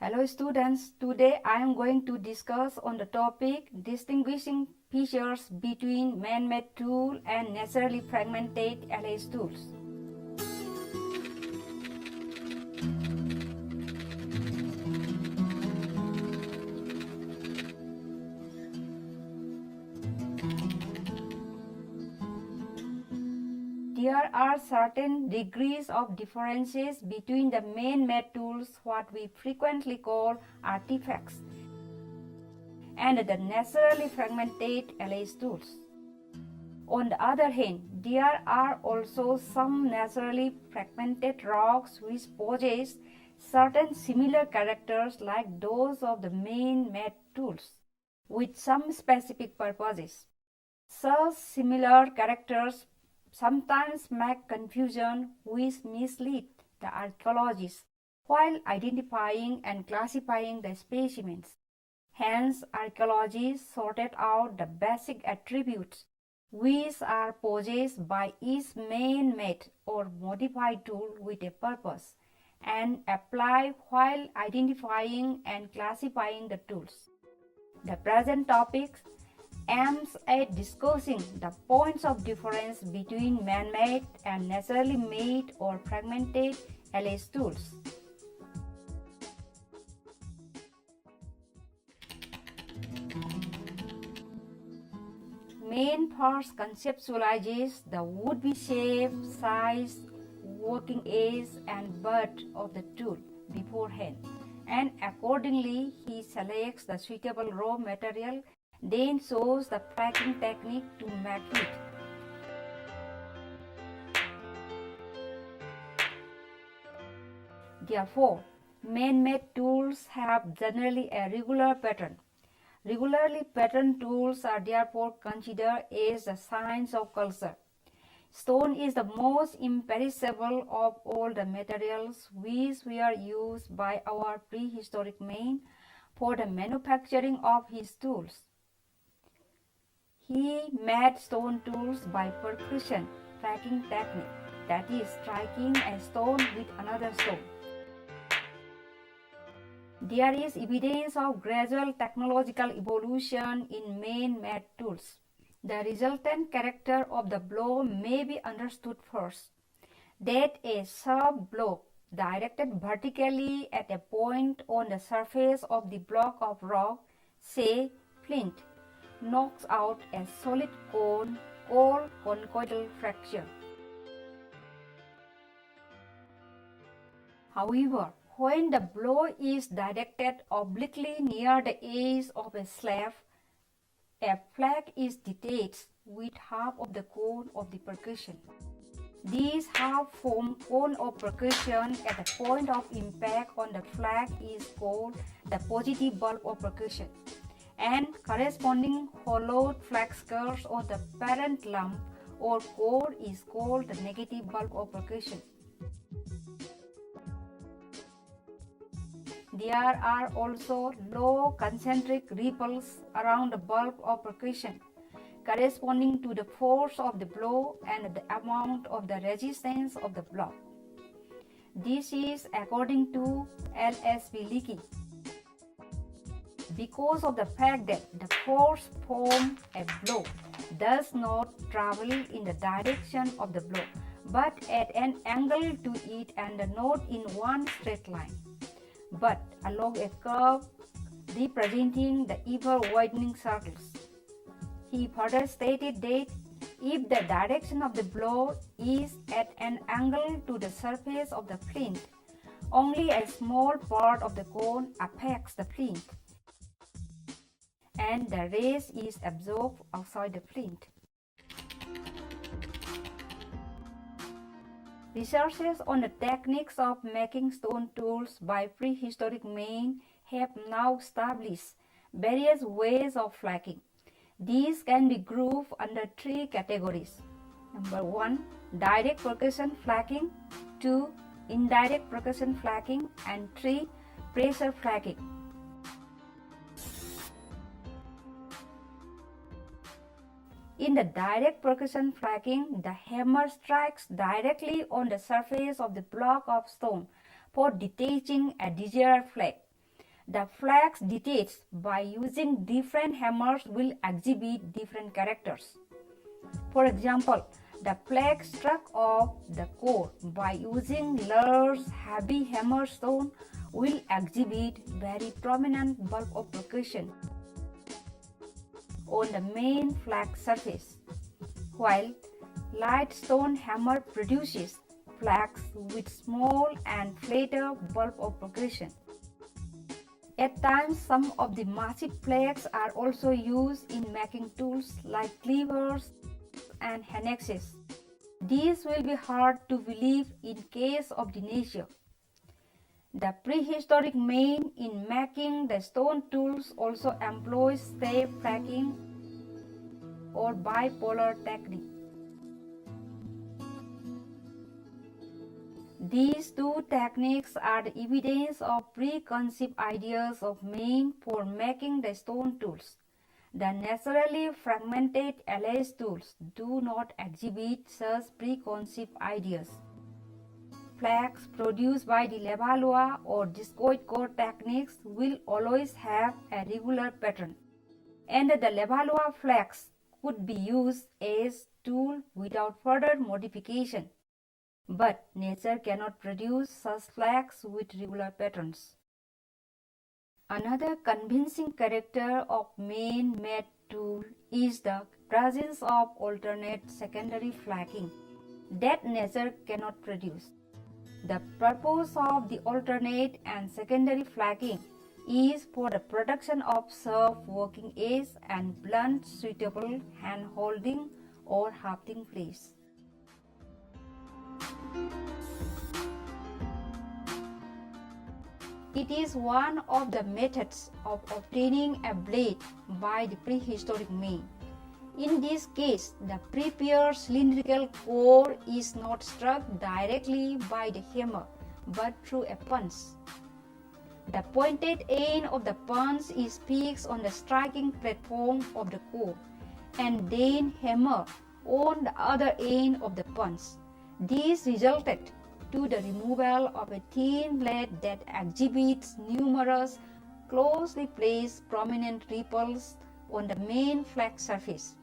Hello students, today I am going to discuss on the topic distinguishing features between man-made tool and naturally fragmented LS tools. There are certain degrees of differences between the man-made tools, what we frequently call artifacts, and the naturally fragmented LS tools. On the other hand, there are also some naturally fragmented rocks which possess certain similar characters like those of the man-made tools, with some specific purposes. Such similar characters sometimes make confusion which mislead the archaeologists while identifying and classifying the specimens. Hence, archaeologists sorted out the basic attributes which are possessed by each man-made or modified tool with a purpose and apply while identifying and classifying the tools. The present topic aims at discussing the points of difference between man-made and naturally made or fragmented LS tools. Man first conceptualizes the would-be shape, size, working edge and butt of the tool beforehand, and accordingly he selects the suitable raw material, then shows the packing technique to make it. Therefore, man-made tools have generally a regular pattern. Regularly patterned tools are therefore considered as the signs of culture. Stone is the most imperishable of all the materials which were used by our prehistoric men for the manufacturing of his tools. He made stone tools by percussion, fracking technique, that is, striking a stone with another stone. There is evidence of gradual technological evolution in man-made tools. The resultant character of the blow may be understood first, that a sharp blow directed vertically at a point on the surface of the block of rock, say flint, knocks out a solid cone called conchoidal fracture. However, when the blow is directed obliquely near the edge of a slab, a flake is detached with half of the cone of the percussion. This half-formed cone of percussion at the point of impact on the flake is called the positive bulb of percussion, and corresponding hollowed flake skirts on the parent lump or core is called the negative bulb of percussion. There are also low concentric ripples around the bulb of percussion, corresponding to the force of the blow and the amount of the resistance of the blow. This is according to L.S.B. Leakey. Because of the fact that the force from a blow does not travel in the direction of the blow, but at an angle to it and not in one straight line, but along a curve representing the ever widening circles. He further stated that if the direction of the blow is at an angle to the surface of the flint, only a small part of the cone affects the flint, and the rest is absorbed outside the flint. Researches on the techniques of making stone tools by prehistoric men have now established various ways of flacking. These can be grouped under three categories. Number 1, direct percussion flacking, 2, indirect percussion flacking, and 3, pressure flacking. In the direct percussion flacking, the hammer strikes directly on the surface of the block of stone for detaching a desired flake. The flags detached by using different hammers will exhibit different characters. For example, the flag struck off the core by using large heavy hammerstone will exhibit very prominent bulb of percussion on the main flag surface, while light stone hammer produces flags with small and flatter bulb of percussion. At times, some of the massive flags are also used in making tools like cleavers and annexes. These will be hard to believe in case of dementia. The prehistoric man in making the stone tools also employs step fracking or bipolar technique. These two techniques are the evidence of preconceived ideas of men for making the stone tools. The naturally fragmented alloy tools do not exhibit such preconceived ideas. Flags produced by the Levallois or discoid core techniques will always have a regular pattern, and the Levallois flags could be used as tool without further modification. But nature cannot produce such flags with regular patterns. Another convincing character of man-made tool is the presence of alternate secondary flagging that nature cannot produce. The purpose of the alternate and secondary flagging is for the production of sharp working edge and blunt suitable hand-holding or hafting place. It is one of the methods of obtaining a blade by the prehistoric man. In this case, the prepared cylindrical core is not struck directly by the hammer, but through a punch. The pointed end of the punch is fixed on the striking platform of the core, and then hammered on the other end of the punch. This resulted to the removal of a thin blade that exhibits numerous closely placed prominent ripples on the main flag surface.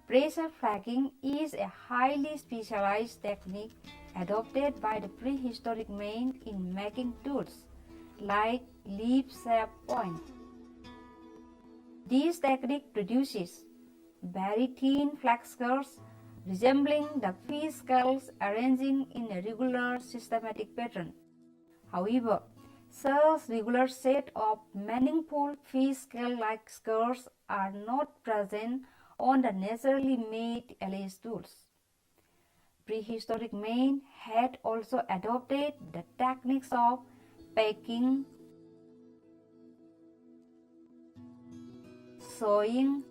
Pressure fracking is a highly specialized technique adopted by the prehistoric men in making tools like leaf-shaped point. This technique produces very thin flag scars resembling the fish skulls arranging in a regular systematic pattern. However, such regular set of meaningful fish skull-like scars are not present on the naturally made alloy tools. Prehistoric men had also adopted the techniques of packing, sewing,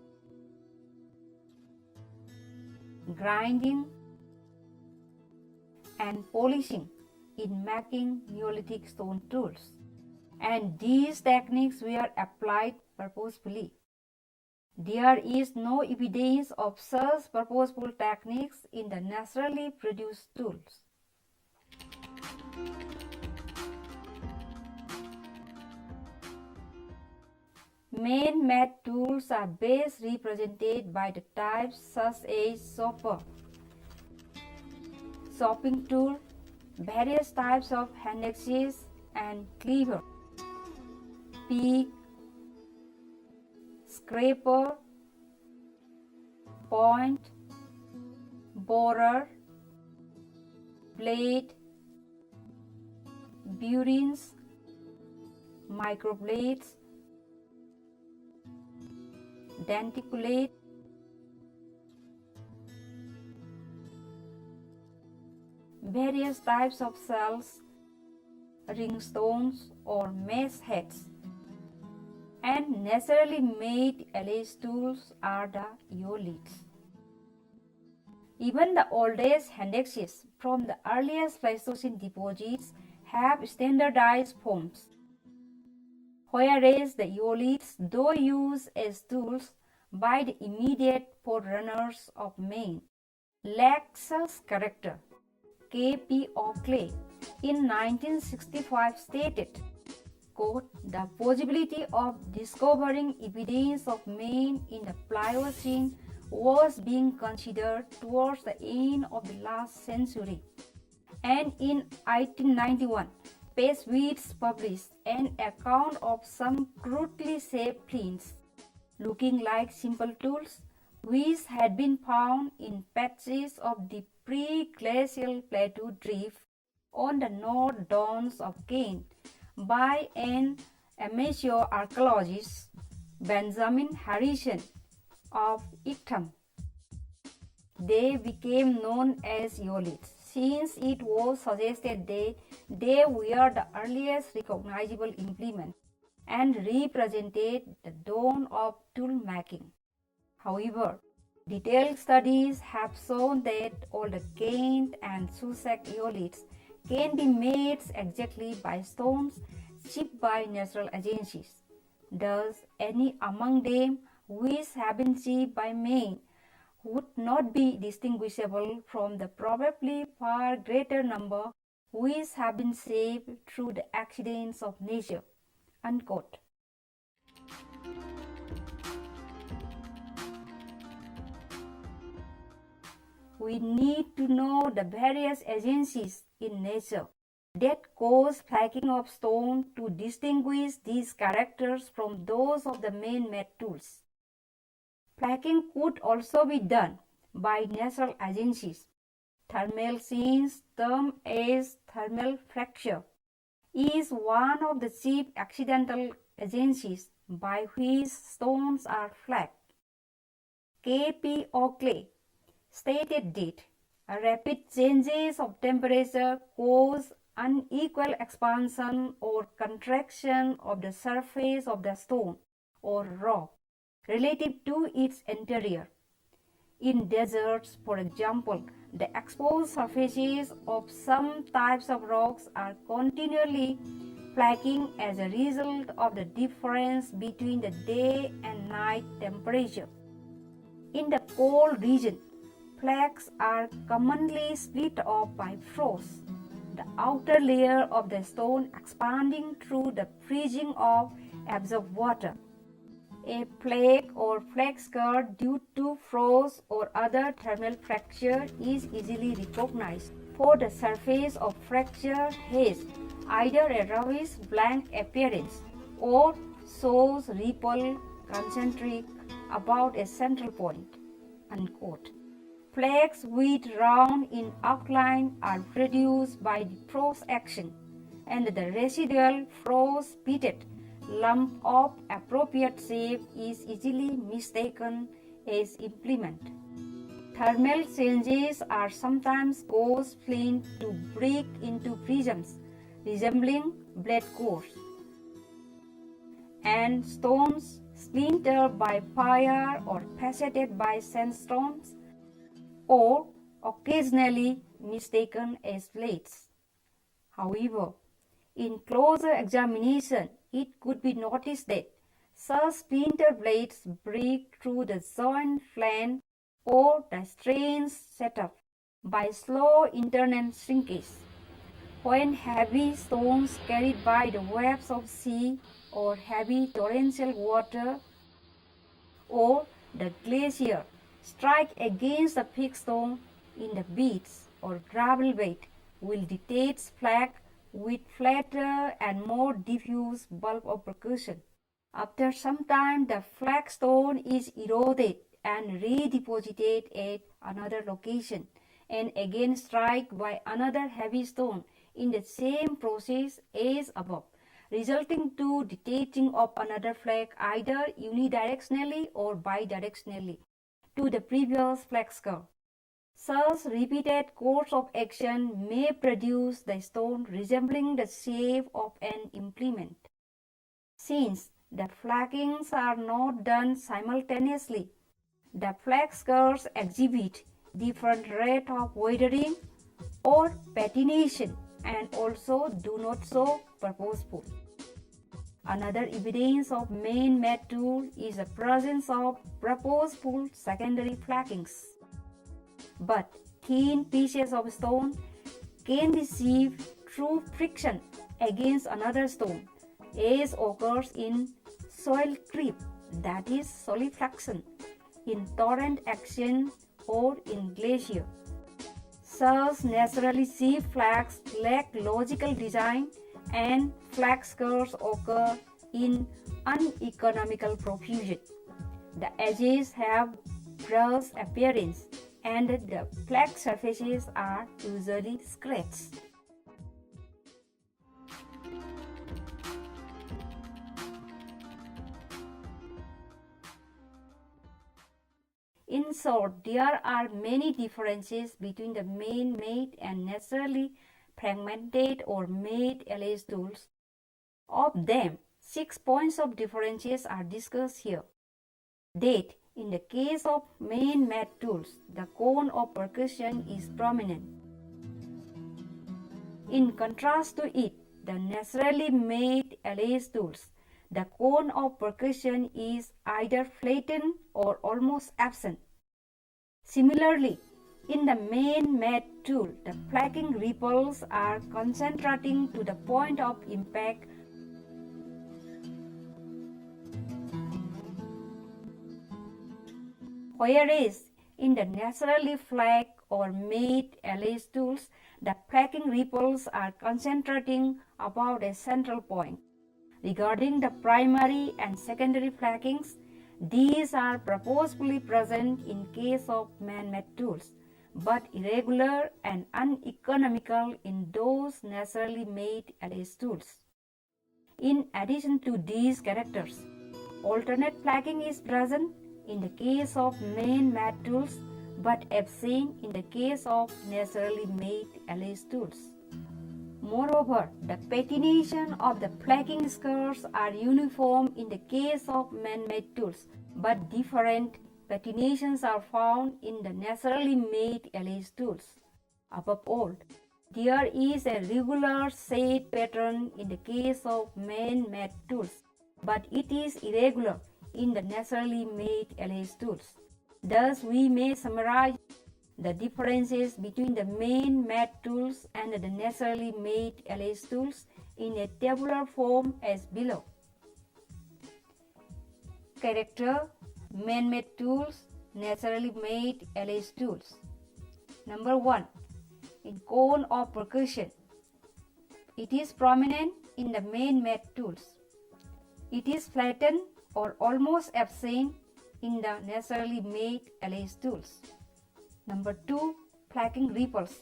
grinding, and polishing in making Neolithic stone tools, and these techniques were applied purposefully. There is no evidence of such purposeful techniques in the naturally produced tools. Man-made tools are best represented by the types such as chopper, chopping tool, various types of hand axes and cleaver, pick, scraper, point, borer, blade, burins, microblades, denticulate, various types of shells, ringstones or mesh heads, and naturally made alloy tools are the eoliths. Even the oldest hand axes from the earliest Pleistocene deposits have standardized forms, whereas the eoliths, though used as tools by the immediate forerunners of man, lack such character. K.P. Oakley in 1965 stated, quote, "The possibility of discovering evidence of man in the Pliocene was being considered towards the end of the last century." And in 1891, Peswitz published an account of some crudely shaped flints, looking like simple tools, which had been found in patches of the pre-glacial plateau drift on the north downs of Kent by an amateur archaeologist, Benjamin Harrison of Ictham. They became known as eolites, since it was suggested that they were the earliest recognizable implement and represented the dawn of tool making. However, detailed studies have shown that all the Kent and Sussex eolites can be made exactly by stones shipped by natural agencies. Thus, any among them which have been shipped by man would not be distinguishable from the probably far greater number which have been shaped through the accidents of nature." Unquote. We need to know the various agencies in nature that cause fracking of stone to distinguish these characters from those of the man-made tools. Fracking could also be done by natural agencies. Thermal scenes, termed as thermal fracture, is one of the chief accidental agencies by which stones are fracked. K.P. Oakley stated that rapid changes of temperature cause unequal expansion or contraction of the surface of the stone or rock relative to its interior. In deserts, for example, the exposed surfaces of some types of rocks are continually flaking as a result of the difference between the day and night temperature. In the cold region, flakes are commonly split off by frost, the outer layer of the stone expanding through the freezing of absorbed water. A flake or flake scar due to frost or other thermal fracture is easily recognized, for the surface of fracture has either a roughish blank appearance or shows ripple concentric about a central point. Unquote. Flakes with round in outline are produced by the frost action, and the residual frost-pitted lump of appropriate shape is easily mistaken as implement. Thermal changes are sometimes cause flint to break into prisms resembling blade cores, and stones splintered by fire or faceted by sandstorms, or occasionally mistaken as blades. However, in closer examination, it could be noticed that such splinter blades break through the joint flange or the strange setup by slow internal shrinkage. When heavy stones carried by the waves of sea or heavy torrential water or the glacier strike against the fixed stone in the beach or gravel bed will detach flake with flatter and more diffuse bulb of percussion. After some time, the flake stone is eroded and redeposited at another location, and again struck by another heavy stone in the same process as above, resulting to detaching of another flake either unidirectionally or bidirectionally to the previous flake scar. Such repeated course of action may produce the stone resembling the shape of an implement. Since the flakings are not done simultaneously, the flake scars exhibit different rate of weathering or patination and also do not show purposeful. Another evidence of man-made tool is the presence of purposeful secondary flakings. But thin pieces of stone can be sieved through friction against another stone, as occurs in soil creep, that is solidification, in torrent action or in glacier. Such naturally sieved flags lack logical design and flag scars occur in uneconomical profusion. The edges have brush appearance and the flag surfaces are usually scratched. In short, there are many differences between the man-made and naturally fragmented or made LS tools. Of them, 6 points of differences are discussed here. That in the case of man-made tools, the cone of percussion is prominent. In contrast to it, the naturally made LS tools, the cone of percussion is either flattened or almost absent. Similarly, in the man-made tool, the flacking ripples are concentrating to the point of impact, whereas in the naturally flagged or made LS tools, the flacking ripples are concentrating about a central point. Regarding the primary and secondary flackings, these are purposefully present in case of man-made tools, but irregular and uneconomical in those naturally made LS tools. In addition to these characters, alternate flacking is present in the case of man-made tools, but absent in the case of naturally made LS tools. Moreover, the patination of the flacking scars are uniform in the case of man-made tools, but different patinations are found in the naturally made LS tools. Above all, there is a regular shade pattern in the case of man-made tools, but it is irregular in the naturally made LS tools. Thus, we may summarize the differences between the man-made tools and the naturally made LS tools in a tabular form as below. Character: man-made tools, naturally made LS tools. Number 1. In cone of percussion, it is prominent in the man-made tools. It is flattened or almost absent in the naturally made LS tools. Number 2. Flacking ripples.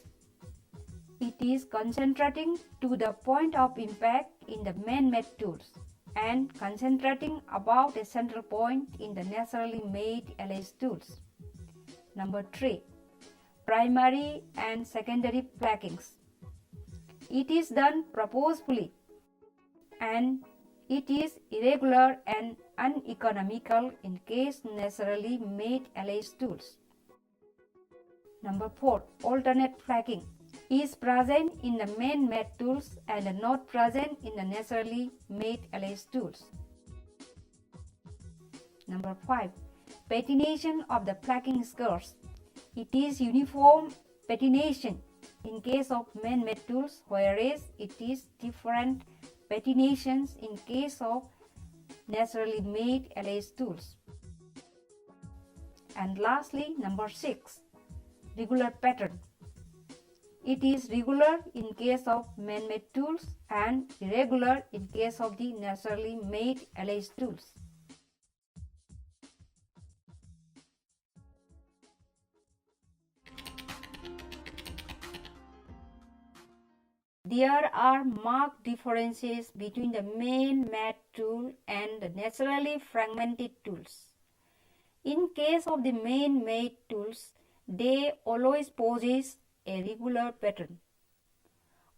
It is concentrating to the point of impact in the man-made tools and concentrating about a central point in the naturally made LS tools. Number 3. Primary and secondary flackings. It is done purposefully and it is irregular and uneconomical in case naturally made LS tools. Number 4. Alternate flacking is present in the man-made tools and not present in the naturally made LS tools. Number 5. Patination of the flacking scars. It is uniform patination in case of man-made tools, whereas it is different patinations in case of naturally made LS tools. And lastly, number 6. Regular pattern. It is regular in case of man-made tools and irregular in case of the naturally made LS tools. There are marked differences between the man-made tool and the naturally fragmented tools. In case of the man-made tools, they always possess a regular pattern.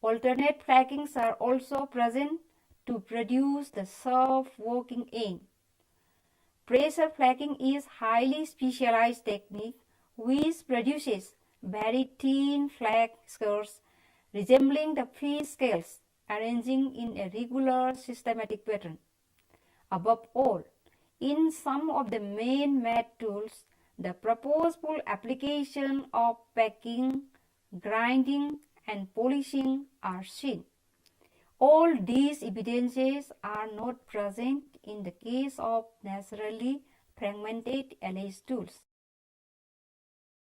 Alternate flackings are also present to produce the sharp working end. Pressure flacking is highly specialized technique which produces very thin flack scars resembling the fish scales arranging in a regular systematic pattern. Above all, in some of the man-made tools, the purposeful application of packing, grinding, and polishing are seen. All these evidences are not present in the case of naturally fragmented alleged tools.